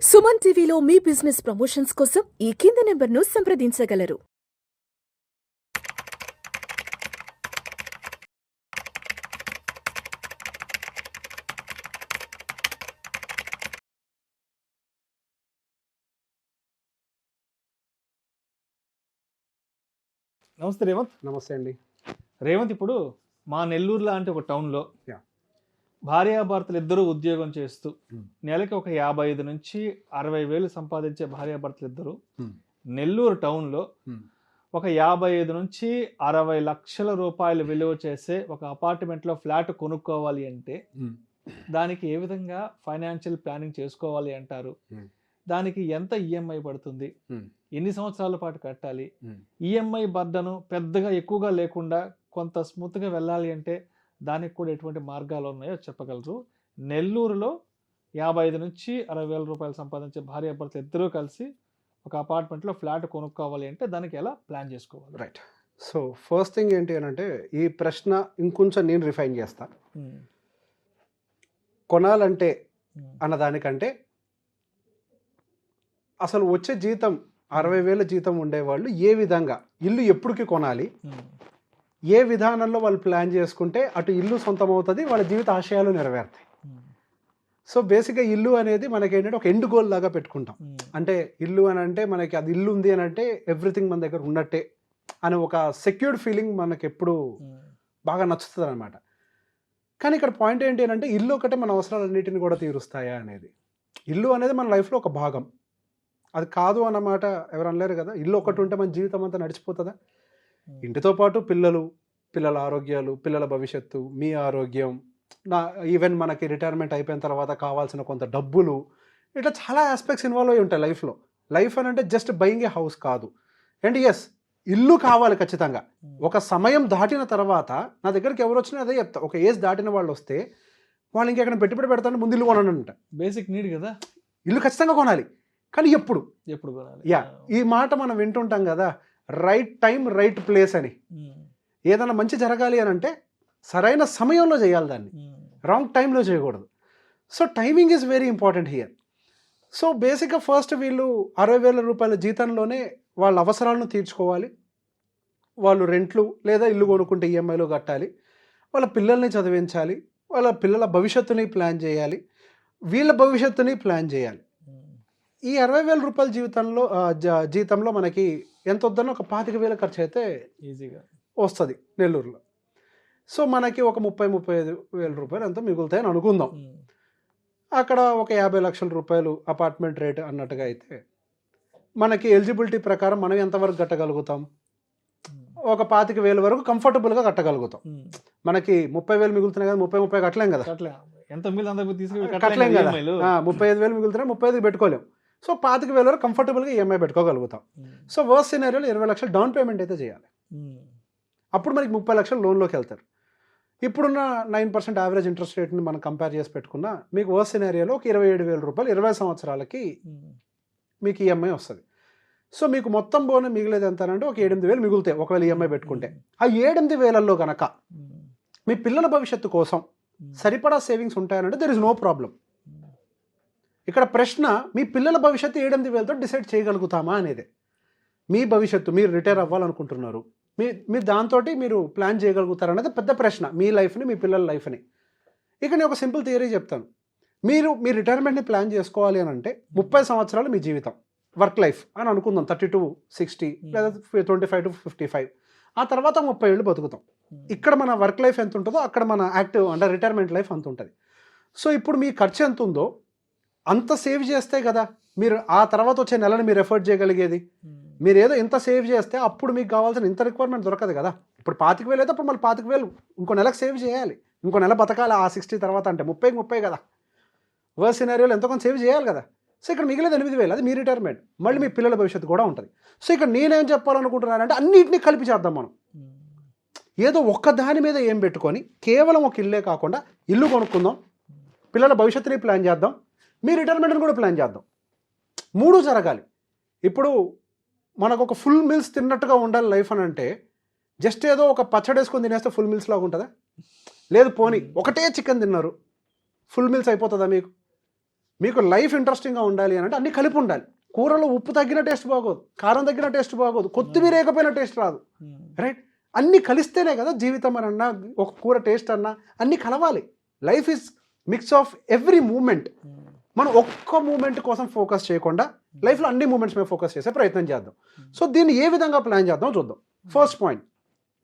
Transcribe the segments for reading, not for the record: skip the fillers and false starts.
సుమన్ టీవీలో మీ business promotions కోసం ఈ కింది నెంబర్ను సంప్రదించగలరు. నమస్తే రేవంత్. నమస్తే అండి. రేవంత్, ఇప్పుడు మా నెల్లూరు లాంటి ఒక టౌన్లో యా. భార్యాభర్తలు ఇద్దరూ ఉద్యోగం చేస్తూ Hmm. నెలకి ఒక 55 నుంచి 60,000 సంపాదించే భార్యాభర్తలు ఇద్దరు Hmm. నెల్లూరు టౌన్లో Hmm. ఒక 55 నుంచి 60 లక్షల రూపాయలు విలువ చేసే ఒక అపార్ట్మెంట్లో ఫ్లాట్ కొనుక్కోవాలి అంటే దానికి ఏ విధంగా ఫైనాన్షియల్ ప్లానింగ్ చేసుకోవాలి అంటారు? Hmm. దానికి ఎంత ఈఎంఐ పడుతుంది, Hmm. ఎన్ని సంవత్సరాల పాటు కట్టాలి, Hmm. ఈఎంఐ బర్డను పెద్దగా ఎక్కువగా లేకుండా కొంత స్మూత్గా వెళ్ళాలి అంటే దానికి కూడా ఎటువంటి మార్గాలు ఉన్నాయో చెప్పగలరు? నెల్లూరులో 55 నుంచి 60,000 రూపాయలు సంపాదించే భార్యాభర్తలు ఇద్దరూ కలిసి ఒక అపార్ట్మెంట్లో ఫ్లాట్ కొనుక్కోవాలి అంటే దానికి ఎలా ప్లాన్ చేసుకోవాలి? రైట్. సో ఫస్ట్ థింగ్ ఏంటి అని అంటే, ఈ ప్రశ్న ఇంకొంచెం నేను రిఫైన్ చేస్తా. ఉమ్, కొనాలంటే ఉమ్, అన్నదానికంటే అసలు వచ్చే జీతం 60,000 జీతం ఉండేవాళ్ళు ఏ విధంగా ఇల్లు ఎప్పటికి కొనాలి, ఉమ్, ఏ విధానంలో వాళ్ళు ప్లాన్ చేసుకుంటే అటు ఇల్లు సొంతం అవుతుంది, వాళ్ళ జీవిత ఆశయాలు నెరవేరుతాయి. ఉమ్, సో బేసిక్గా ఇల్లు అనేది మనకి ఏంటంటే ఒక ఎండ్ గోల్ లాగా పెట్టుకుంటాం. ఉమ్, అంటే ఇల్లు అని అంటే మనకి అది ఇల్లు ఉంది అని అంటే ఎవ్రీథింగ్ మన దగ్గర ఉన్నట్టే అని ఒక సెక్యూర్డ్ ఫీలింగ్ మనకి ఎప్పుడు ఉమ్, బాగా నచ్చుతుంది అనమాట. కానీ ఇక్కడ పాయింట్ ఏంటి అని అంటే, ఇల్లు ఒకటే మన అవసరాలన్నిటిని కూడా తీరుస్తాయా అనేది. ఇల్లు అనేది మన లైఫ్లో ఒక భాగం, అది కాదు అన్నమాట ఎవరు అనలేరు కదా. ఇల్లు ఒకటి ఉంటే మన జీవితం అంతా నడిచిపోతుందా? ఉమ్, ఇంటితో పాటు పిల్లల ఆరోగ్యాలు, పిల్లల భవిష్యత్తు, మీ ఆరోగ్యం, ఈవెన్ మనకి రిటైర్మెంట్ అయిపోయిన తర్వాత కావాల్సిన కొంత డబ్బులు, ఇట్లా చాలా ఆస్పెక్ట్స్ ఇన్వాల్వ్ అయి ఉంటాయి లైఫ్లో. లైఫ్ అని అంటే జస్ట్ బయింగ్ ఏ హౌస్ కాదు. అండ్ ఎస్, ఇల్లు కావాలి ఖచ్చితంగా. ఒక సమయం దాటిన తర్వాత నా దగ్గరికి ఎవరు వచ్చినా అదే చెప్తా, ఒక ఏజ్ దాటిన వాళ్ళు వస్తే వాళ్ళు ఇంకెక్కడ పెట్టుబడి పెడతాను, ముందు ఇల్లు కొనండి అంట. బేసిక్ నీడ్ కదా, ఇల్లు ఖచ్చితంగా కొనాలి, కానీ ఎప్పుడు? ఎప్పుడు కొనాలి? యా, ఈ మాట మనం వింటుంటాం కదా, రైట్ టైం రైట్ ప్లేస్ అని. ఉమ్, ఏదైనా మంచి జరగాలి అని అంటే సరైన సమయంలో చేయాలి, దాన్ని ఉమ్, రాంగ్ టైంలో చేయకూడదు. So timing is very important here. So బేసిక్గా ఫస్ట్ వీళ్ళు 60,000 రూపాయల జీతంలోనే వాళ్ళ అవసరాలను తీర్చుకోవాలి. వాళ్ళు రెంట్లు లేదా ఇల్లు కొనుక్కుంటే ఈఎంఐలో కట్టాలి, వాళ్ళ పిల్లల్ని చదివించాలి, వాళ్ళ పిల్లల భవిష్యత్తుని ప్లాన్ చేయాలి, వీళ్ళ భవిష్యత్తుని ప్లాన్ చేయాలి. ఉమ్, ఈ 60,000 రూపాయల జీతంలో మనకి ఎంత వద్దన్నా ఒక 25,000 ఖర్చు అయితే ఈజీగా వస్తుంది నెల్లూరులో. సో మనకి ఒక 30-35,000 రూపాయలు ఎంతో మిగులుతాయని అనుకుందాం. ఉమ్, అక్కడ ఒక 50 లక్షల రూపాయలు అపార్ట్మెంట్ రేట్ అన్నట్టుగా అయితే మనకి ఎలిజిబిలిటీ ప్రకారం మనం ఎంతవరకు కట్టగలుగుతాం? ఒక 25,000 వరకు కంఫర్టబుల్గా కట్టగలుగుతాం. ఉమ్, మనకి 30,000 మిగులుతున్నాయి కదా, 30 కట్టలేం కదా, అట్లా ఎంత మిగిలిన అంత తీసుకుని కట్టలేం కదా. ఈఎంఐలు. 35,000 మిగులుతున్నాయి, 35 పెట్టుకోలేం. సో 25,000 వరకు కంఫర్టబుల్గా ఈఎంఐ పెట్టుకోగలుగుతాం. ఉమ్, సో వర్స్ట్ సినారియోలో 20 లక్షలు డౌన్ పేమెంట్ అయితే చేయాలి. ఉమ్, అప్పుడు మనకి 30 లక్షలు లోన్లోకి వెళ్తారు. ఇప్పుడున్న 9% యావరేజ్ ఇంట్రెస్ట్ రేట్ని మనం కంపేర్ చేసి పెట్టుకున్నా మీకు వర్స్ట్ సినారియోలో ఒక 27,000 రూపాయలు 20 సంవత్సరాలకి ఉమ్, మీకు ఈఎంఐ వస్తుంది. సో మీకు మొత్తం బోన మిగిలేదు ఎంత అంటే ఒక 8,000 మిగులుతాయి ఒకవేళ ఈఎంఐ పెట్టుకుంటే. ఆ 8,000లో కనుక ఉమ్, మీ పిల్లల భవిష్యత్తు కోసం సరిపడా సేవింగ్స్ ఉంటాయనంటే దెర్ ఇస్ నో ప్రాబ్లం. ఇక్కడ ప్రశ్న, మీ పిల్లల భవిష్యత్తు 7,000తో డిసైడ్ చేయగలుగుతామా అనేది. మీ భవిష్యత్తు, మీరు రిటైర్ అవ్వాలనుకుంటున్నారు, మీరు దాంతో మీరు ప్లాన్ చేయగలుగుతారనేది పెద్ద ప్రశ్న, మీ లైఫ్ని, మీ పిల్లల లైఫ్ని. ఇక నేను ఒక సింపుల్ థియరీ చెప్తాను. మీ రిటైర్మెంట్ని ప్లాన్ చేసుకోవాలి అని అంటే 30 సంవత్సరాలు మీ జీవితం వర్క్ లైఫ్ అని అనుకుందాం, 30-60 లేదా 25-55. ఆ తర్వాత 30 ఏళ్ళు బతుకుతాం. ఇక్కడ మన వర్క్ లైఫ్ ఎంత ఉంటుందో అక్కడ మన యాక్టివ్ అంటే రిటైర్మెంట్ లైఫ్ అంత ఉంటుంది. సో ఇప్పుడు మీ ఖర్చు ఎంత ఉందో అంత సేవ్ చేస్తే కదా మీరు ఆ తర్వాత వచ్చే నెలను మీరు ఎఫర్ట్ చేయగలిగేది. మీరు ఏదో ఇంత సేవ్ చేస్తే అప్పుడు మీకు కావాల్సిన ఇంత రిక్వైర్మెంట్ దొరకదు కదా. ఇప్పుడు 25,000 అయితే అప్పుడు మళ్ళీ 25,000 ఇంకో నెలకు సేవ్ చేయాలి, ఇంకో నెల బతకాలి ఆ 60 తర్వాత, అంటే 30 కదా. వర్స్ట్ సినారియోలో ఎంతో కొంత సేవ్ చేయాలి కదా. సో ఇక్కడ మిగిలేదు 8,000, అది మీ రిటైర్మెంట్, మళ్ళీ మీ పిల్లల భవిష్యత్తు కూడా ఉంటుంది. సో ఇక్కడ నేనేం చెప్పాలనుకుంటున్నానంటే అన్నింటినీ కలిపి చేద్దాం మనం. ఏదో ఒక్క దాని మీద ఏం పెట్టుకొని కేవలం ఒక ఇల్లే కాకుండా ఇల్లు కొనుక్కుందాం, పిల్లల భవిష్యత్తుని ప్లాన్ చేద్దాం, మీ రిటైర్మెంట్ని కూడా ప్లాన్ చేద్దాం. 3 జరగాలి. ఇప్పుడు మనకు ఒక ఫుల్ మీల్స్ తిన్నట్టుగా ఉండాలి లైఫ్ అని అంటే జస్ట్ ఏదో ఒక పచ్చడి వేసుకొని తినేస్తే ఫుల్ మీల్స్ లాగా ఉంటుందా? లేదు, పోనీ ఒకటే చికెన్ తిన్నారు, ఫుల్ మీల్స్ అయిపోతుందా మీకు? మీకు లైఫ్ ఇంట్రెస్టింగ్గా ఉండాలి అని అంటే అన్నీ కలిపి ఉండాలి. కూరలో ఉప్పు తగ్గిన టేస్ట్ బాగోదు, కారం తగ్గిన టేస్ట్ బాగోదు, కొత్తిమీర వేయకపోయిన టేస్ట్ రాదు, రైట్? అన్నీ కలిస్తేనే కదా జీవితం అని అన్నా, ఒక కూర టేస్ట్ అన్నా అన్నీ కలవాలి. Life is mix of every moment. మనం ఒక్క మూమెంట్ కోసం ఫోకస్ చేయకుండా లైఫ్లో అన్ని మూమెంట్స్ మీద ఫోకస్ చేసే ప్రయత్నం చేద్దాం. సో దీన్ని ఏ విధంగా ప్లాన్ చేద్దాం చూద్దాం. ఫస్ట్ పాయింట్,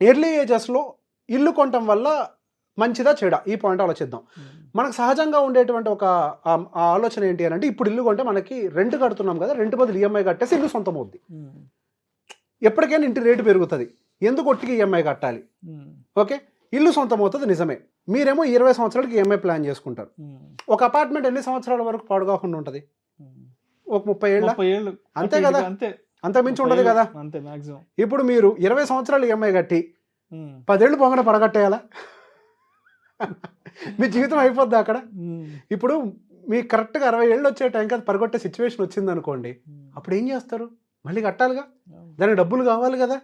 ఎర్లీ ఏజెస్లో ఇల్లు కొనటం వల్ల మంచిదా చెడా, ఈ పాయింట్ ఆలోచిద్దాం. మనకు సహజంగా ఉండేటువంటి ఒక ఆలోచన ఏంటి అని అంటే, ఇప్పుడు ఇల్లు కొంటే మనకి రెంట్ కడుతున్నాం కదా, రెంట్ బదులు ఈఎంఐ కట్టేసి ఇల్లు సొంతం అవుద్ది. ఎప్పటికైనా ఇంటి రేటు పెరుగుతుంది, ఎందుకు ఒట్టికి ఈఎంఐ కట్టాలి? ఓకే, ఇల్లు సొంతం అవుతుంది నిజమే. మీరేమో 20 సంవత్సరాలకి ఈఎంఐ ప్లాన్ చేసుకుంటారు. ఒక అపార్ట్మెంట్ ఎన్ని సంవత్సరాల వరకు పాడుకోకుండా ఉంటుంది? ఒక 30 ఏళ్ళు, అంతే కదా, అంత మించి ఉండదు కదా. ఇప్పుడు మీరు 20 సంవత్సరాలు ఈఎంఐ కట్టి 10 ఏళ్ళు పొంగన పడగట్టేయాలా? మీ జీవితం అయిపోద్ది అక్కడ. ఇప్పుడు మీకు కరెక్ట్గా 60 ఏళ్ళు వచ్చే టైంకి అది పరగొట్టే సిచ్యువేషన్ వచ్చింది అనుకోండి, అప్పుడు ఏం చేస్తారు? మళ్ళీ కట్టాలిగా, దానికి డబ్బులు కావాలి కదా.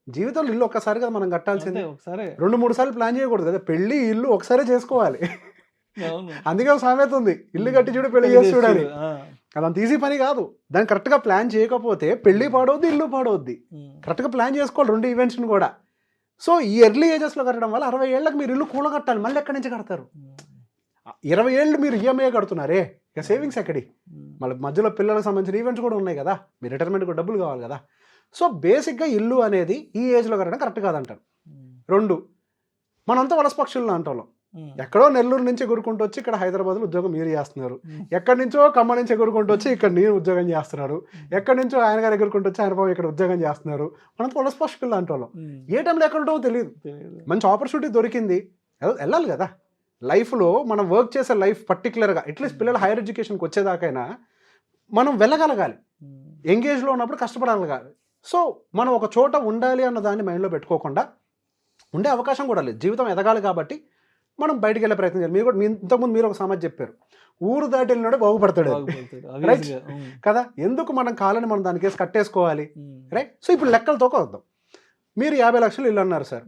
జీవితంలో ఇల్లు ఒక్కసారి కదా మనం కట్టాల్సింది, 2-3 సార్లు ప్లాన్ చేయకూడదు కదా. పెళ్లి ఇల్లు ఒకసారి చేసుకోవాలి. అందుకే ఒక సామెత ఉంది, ఇల్లు కట్టి చూడు పెళ్లి చేసి చూడాలి. అదంత ఈజీ పని కాదు. దాన్ని కరెక్ట్గా ప్లాన్ చేయకపోతే పెళ్లి పాడవద్ది, ఇల్లు పాడవద్ది. కరెక్ట్గా ప్లాన్ చేసుకోవాలి 2 ఈవెంట్స్ని కూడా. సో ఈ ఎర్లీ ఏజెస్లో కట్టడం వల్ల 60 ఏళ్ళకి మీరు ఇల్లు కూల కట్టాలి, మళ్ళీ ఎక్కడి నుంచి కడతారు? 20 ఏళ్ళు మీరు ఈఎంఐ కడుతున్నారే, ఇక సేవింగ్స్ ఎక్కడి? మళ్ళీ మధ్యలో పిల్లలకు సంబంధించిన ఈవెంట్స్ కూడా ఉన్నాయి కదా, మీ రిటైర్మెంట్ కూడా డబ్బులు కావాలి కదా. సో బేసిక్గా ఇల్లు అనేది ఈ ఏజ్లో కట్టడం కరెక్ట్ కాదంటారు. 2, మనంతా వలస పక్షుల్లో అంటాం. ఎక్కడో నెల్లూరు నుంచి ఎగురుకుంటూ వచ్చి ఇక్కడ హైదరాబాద్లో ఉద్యోగం మీరు చేస్తున్నారు, ఎక్కడి నుంచో ఖమ్మం నుంచి ఎగురుకుంటూ వచ్చి ఇక్కడ నేను ఉద్యోగం చేస్తున్నారు, ఎక్కడి నుంచో ఆయన గారు ఎగురుకుంటూ వచ్చి ఆయన బాబు ఇక్కడ ఉద్యోగం చేస్తున్నారు. మనంతా వలస పక్షుల్లో అంటాం. ఏ టైంలో ఎక్కడ ఉంటావో తెలియదు. మంచి ఆపర్చునిటీ దొరికింది, వెళ్ళాలి కదా. లైఫ్లో మనం వర్క్ చేసే లైఫ్ పర్టికులర్గా అట్లీస్ట్ పిల్లలు హైయర్ ఎడ్యుకేషన్కి వచ్చేదాకైనా మనం వెళ్ళగలగాలి, ఎంగేజ్లో ఉన్నప్పుడు కష్టపడగలగాలి. సో మనం ఒక చోట ఉండాలి అన్న దాన్ని మైండ్లో పెట్టుకోకుండా, ఉండే అవకాశం కూడా లేదు, జీవితం ఎదగాలి కాబట్టి మనం బయటికి వెళ్ళే ప్రయత్నం చేయాలి. మీరు కూడా ఇంతకుముందు మీరు ఒక సామెత చెప్పారు, ఊరు దాటి వెళ్ళినాడే బాగుపడతాడు, రైట్ కదా. ఎందుకు మనం కాలని మనం దానికి వేసి కట్టేసుకోవాలి, రైట్? సో ఇప్పుడు లెక్కలతో వద్దాం. మీరు 50 లక్షలు ఇల్లు అన్నారు సార్,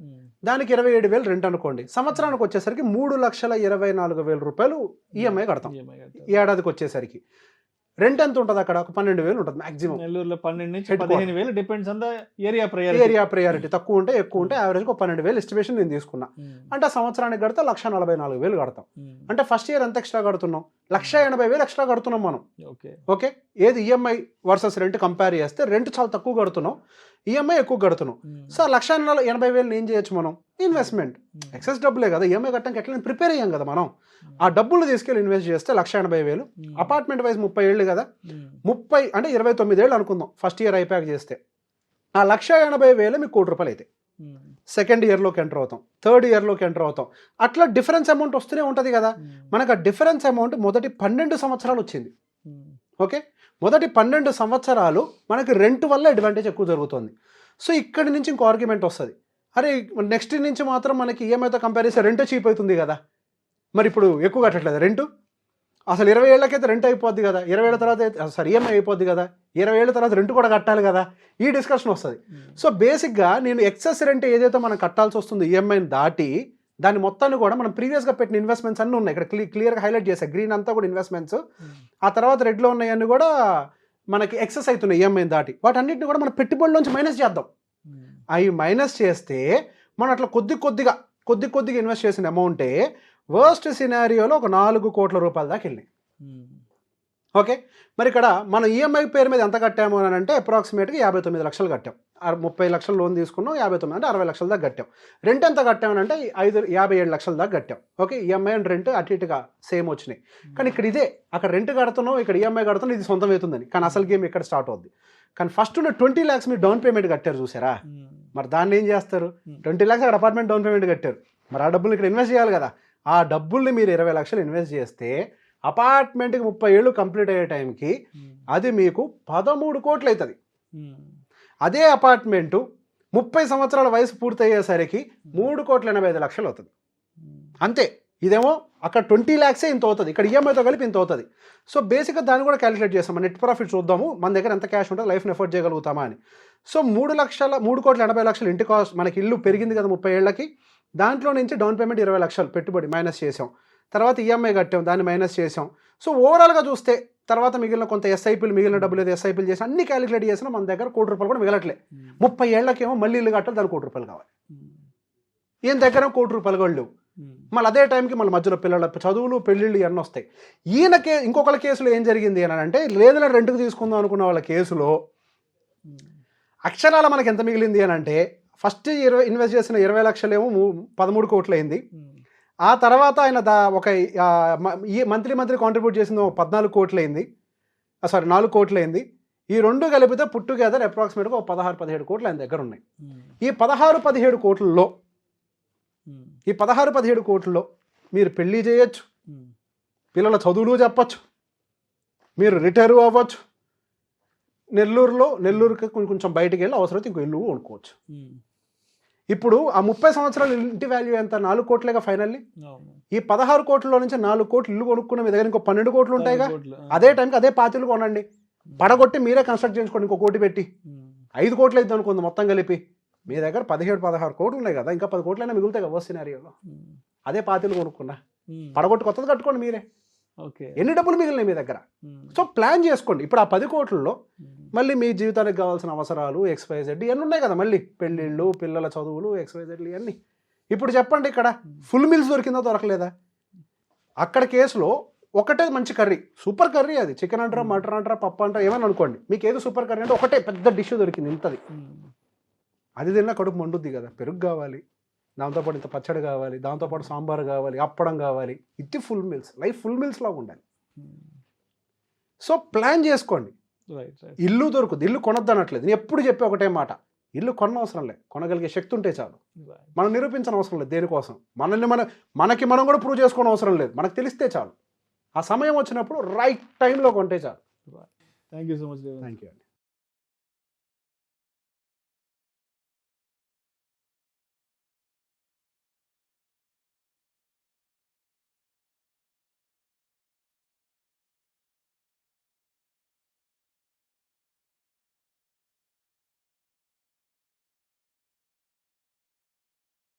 దానికి 27,000 రెంట్ అనుకోండి. సంవత్సరానికి వచ్చేసరికి 3,24,000 రూపాయలు ఈఎంఐ కడతాం. ఏడాదికి వచ్చేసరికి రెంట్ ఎంత ఉంటుంది అక్కడ? ఒక 12,000 ఉంటుంది మాక్సిమం. నెల్లూరులో 12 నుంచి 15,000 depends on the area priority. తక్కువ ఉంటే ఎక్కువ ఉంటే యావరేజ్గా ఒక 12,000 ఎస్టిమేషన్ నేను తీసుకున్నా. అంటే సంవత్సరానికి కడితే 1,44,000 కడతాం. అంటే ఫస్ట్ ఇయర్ ఎంత ఎక్స్ట్రా కడుతున్నాం? 1,80,000 ఎక్స్ట్రా కడుతున్నాం మనం. ఓకే, ఏది ఈఎంఐ వర్సెస్ రెంట్ కంపేర్ చేస్తే రెంట్ చాలా తక్కువ కడుతున్నాం, ఈఎంఐ ఎక్కువ కడుతున్నాం. సో 1,80,000 ఏం చేయొచ్చు మనం? ఇన్వెస్ట్మెంట్. ఎక్సెస్ డబ్బులే కదా, ఈఎంఐ కట్టడానికి ఎట్లా ప్రిపేర్ అయ్యాం కదా మనం. ఆ డబ్బులు తీసుకెళ్ళి ఇన్వెస్ట్ చేస్తే 1,80,000. అపార్ట్మెంట్ వైజ్ 30 ఏళ్ళు కదా, 30 అంటే 29 ఏళ్ళు అనుకుందాం ఫస్ట్ ఇయర్ అయిపోయాక చేస్తే. ఆ 1,80,000 మీకు ₹1,00,000 అయితే సెకండ్ ఇయర్లోకి ఎంటర్ అవుతాం, థర్డ్ ఇయర్లోకి ఎంటర్ అవుతాం. అట్లా డిఫరెన్స్ అమౌంట్ వస్తూనే ఉంటుంది కదా. మనకు ఆ డిఫరెన్స్ అమౌంట్ మొదటి 12 సంవత్సరాలు వచ్చింది. ఓకే, మొదటి 12 సంవత్సరాలు మనకి రెంట్ వల్ల అడ్వాంటేజ్ ఎక్కువ జరుగుతుంది. సో ఇక్కడి నుంచి ఇంకో ఆర్గ్యుమెంట్ వస్తుంది, అరే నెక్స్ట్ నుంచి మాత్రం మనకి ఈఎంఐతో కంపేర్ చేస్తే రెంట్ చీప్ అవుతుంది కదా, మరి ఇప్పుడు ఎక్కువ కట్టట్లేదు రెంట్. అసలు 20 ఏళ్ళకైతే రెంట్ అయిపోద్ది కదా, 20 ఏళ్ళ తర్వాత అయితే ఈఎంఐ అయిపోద్ది కదా, 20 ఏళ్ళ తర్వాత రెంట్ కూడా కట్టాలి కదా, ఈ డిస్కషన్ వస్తుంది. సో బేసిక్గా నేను ఎక్సెస్ రెంట్ ఏదైతే మనం కట్టాల్సి వస్తుందో ఈఎంఐని దాటి, దాని మొత్తాన్ని కూడా మనం ప్రీవియస్గా పెట్టిన ఇన్వెస్ట్మెంట్స్ అన్నీ ఉన్నాయి ఇక్కడ క్లియర్గా హైలైట్ చేశాను. గ్రీన్ అంతా కూడా ఇన్వెస్ట్మెంట్స్, ఆ తర్వాత రెడ్లో ఉన్నాయన్నీ కూడా మనకి ఎక్సెస్ అవుతున్నాయి ఈఎంఐని దాటి. వాటన్నిటిని కూడా మనం పెట్టుబడిలోంచి మైనస్ చేద్దాం. అవి మైనస్ చేస్తే మనం అట్లా కొద్ది కొద్దిగా ఇన్వెస్ట్ చేసిన అమౌంటే వర్స్ట్ సినారియోలో ఒక 4 కోట్ల రూపాయల దాకా వెళ్ళినాయి. ఓకే, మరి ఇక్కడ మనం ఈఎంఐ పేరు మీద ఎంత కట్టాము అని అంటే అప్రాక్సిమేట్గా 59 లక్షలు కట్టాం. 30 లక్షలు లోన్ తీసుకున్నాం, 59 అంటే 60 లక్షల దాకా కట్టాం. రెంట్ ఎంత కట్టామని అంటే 57 లక్షల దాకా కట్టాం. ఓకే, ఈఎంఐ అండ్ రెంట్ అటు ఇటుగా సేమ్ వచ్చినాయి. కానీ ఇక్కడ ఇదే, అక్కడ రెంట్ కడుతున్నాం, ఇక్కడ ఈఎంఐ కడుతున్నాం, ఇది సొంతం అవుతుందని. కానీ అసలు గేమ్ ఇక్కడ స్టార్ట్ అవుద్ది. కానీ ఫస్ట్ ఉన్న 20 lakhs మీరు డౌన్ పేమెంట్ కట్టారు చూసారా, మరి దాన్ని ఏం చేస్తారు? 20 lakhs అక్కడ అపార్ట్మెంట్ డౌన్ పేమెంట్ కట్టారు, మరి ఆ డబ్బులు ఇక్కడ ఇన్వెస్ట్ చేయాలి కదా. ఆ డబ్బుల్ని మీరు 20 లక్షలు ఇన్వెస్ట్ చేస్తే అపార్ట్మెంట్కి 30 ఏళ్ళు కంప్లీట్ అయ్యే టైంకి అది మీకు 13 కోట్లు అవుతుంది. అదే అపార్ట్మెంటు 30 సంవత్సరాల వయసు పూర్తయ్యేసరికి 3,85,00,000 అవుతుంది. అంతే. ఇదేమో అక్కడ 20 lakhs ఇంత అవుతుంది, ఇక్కడ ఈఎంఐతో కలిపి ఇంత అవుతుంది. సో బేసిక్గా దాన్ని కూడా క్యాలిక్యులేట్ చేస్తాం, నెట్ ప్రాఫిట్ చూద్దాము మన దగ్గర ఎంత క్యాష్ ఉంటుంది, లైఫ్ని ఎఫోర్డ్ చేయగలుగుతామా అని. సో 3,80,00,000 ఇంటి కాస్ట్, మనకి ఇల్లు పెరిగింది కదా 30 ఏళ్ళకి, దాంట్లో నుంచి డౌన్ పేమెంట్ 20 లక్షలు పెట్టుబడి మైనస్ చేసాం. తర్వాత ఈఎంఐ కట్టాం, దాన్ని మైనస్ చేసాం. సో ఓవరాల్గా చూస్తే తర్వాత మిగిలిన కొంత ఎస్ఐపీలు, మిగిలిన డబ్బులు ఏదో ఎస్ఐపీలు చేసి అన్ని క్యాలిక్యులేట్ చేసినా మన దగ్గర ₹1,00,00,000 కూడా మిగలట్లే. 30 ఏళ్లకేమో మళ్ళీ ఇల్లు కట్టాలి, దానికి ₹1,00,00,000 కావాలి. ఈయన దగ్గర ₹1,00,00,000 కూడా లేవు. మళ్ళీ అదే టైంకి మళ్ళీ మధ్యలో పిల్లల చదువులు, పెళ్ళిళ్ళు ఇవన్నీ వస్తాయి. ఇంకొకళ్ళ కేసులో ఏం జరిగింది అని అంటే, లేదని రెంట్కి తీసుకుందాం అనుకున్న వాళ్ళ కేసులో అక్షరాల మనకి ఎంత మిగిలింది అని అంటే, ఫస్ట్ ఇన్వెస్ట్ చేసిన 20 లక్షలేమో 13 కోట్లు అయింది. ఆ తర్వాత ఆయన మంత్లీ కాంట్రిబ్యూట్ చేసింది 14 కోట్లు అయింది. 4 కోట్లు అయింది. ఈ రెండు కలిపితే పుట్ టుగెదర్ అప్రాక్సిమేట్గా 16-17 కోట్లు ఆయన దగ్గర ఉన్నాయి. ఈ 16-17 కోట్లలో మీరు పెళ్లి చేయొచ్చు, పిల్లల చదువులు చెప్పచ్చు, మీరు రిటైర్ అవ్వచ్చు, నెల్లూరుకి కొంచెం బయటికి వెళ్ళి అవసరమైతే ఇంకో ఇల్లు కొనుక్కోవచ్చు. ఇప్పుడు ఆ 30 సంవత్సరాల ఇంటి వాల్యూ ఎంత? 4 కోట్లేగా ఫైనల్లీ. ఈ 16 కోట్లలో నుంచి 4 కోట్లు ఇల్లు కొనుక్కున్న మీ దగ్గర ఇంకో 12 కోట్లు ఉంటాయిగా. అదే టైంకి అదే 5 ఇల్లు కొనండి, పడగొట్టి మీరే కన్స్ట్రక్ట్ చేసుకోండి, ఇంకో కోటి పెట్టి 5 కోట్లు అయితే అనుకుంది మొత్తం కలిపి. మీ దగ్గర 17-16 కోట్లు ఉన్నాయి కదా, ఇంకా 10 కోట్లైనా మిగులుతాయి కదా సినారియోలో. అదే 5 ఇల్లు కొనుక్కున్నా, పడగొట్టి కొత్తది కట్టుకోండి మీరే. ఎన్ని డబ్బులు మిగిలినాయి మీ దగ్గర? సో ప్లాన్ చేసుకోండి. ఇప్పుడు ఆ 10 కోట్లలో మళ్ళీ మీ జీవితానికి కావాల్సిన అవసరాలు XYZ ఇవన్నీ ఉన్నాయి కదా, మళ్ళీ పెళ్ళిళ్ళు, పిల్లల చదువులు, XYZ ఇవన్నీ. ఇప్పుడు చెప్పండి, ఇక్కడ ఫుల్ మీల్స్ దొరికిందా దొరకలేదా? అక్కడ కేసులో ఒకటే మంచి కర్రీ, సూపర్ కర్రీ, అది చికెన్ అంటారా, మటన్ అంటారా, పప్పు అంటారా, ఏమని అనుకోండి, మీకు ఏది సూపర్ కర్రీ అంటే ఒకటే పెద్ద డిష్ దొరికింది ఇంతది. అది తిన్నా కడుపు మండుద్ది కదా. పెరుగు కావాలి, దాంతోపాటు ఇంత పచ్చడి కావాలి, దాంతోపాటు సాంబార్ కావాలి, అప్పడం కావాలి. ఇది full meals. Life full meals లాగా ఉండాలి. సో ప్లాన్ చేసుకోండి. ఇల్లు దొరుకుద్ది, ఇల్లు కొనొద్దు అనట్లేదు. నేను ఎప్పుడు చెప్పే ఒకటే మాట, ఇల్లు కొనవసరం లేదు, కొనగలిగే శక్తి ఉంటే చాలు. మనం నిరూపించని అవసరం లేదు దేనికోసం. మనకి మనం కూడా ప్రూవ్ చేసుకోవడం అవసరం లేదు, మనకు తెలిస్తే చాలు. ఆ సమయం వచ్చినప్పుడు రైట్ టైంలో కొంటే చాలు. Thank you so much. Thank you అండి.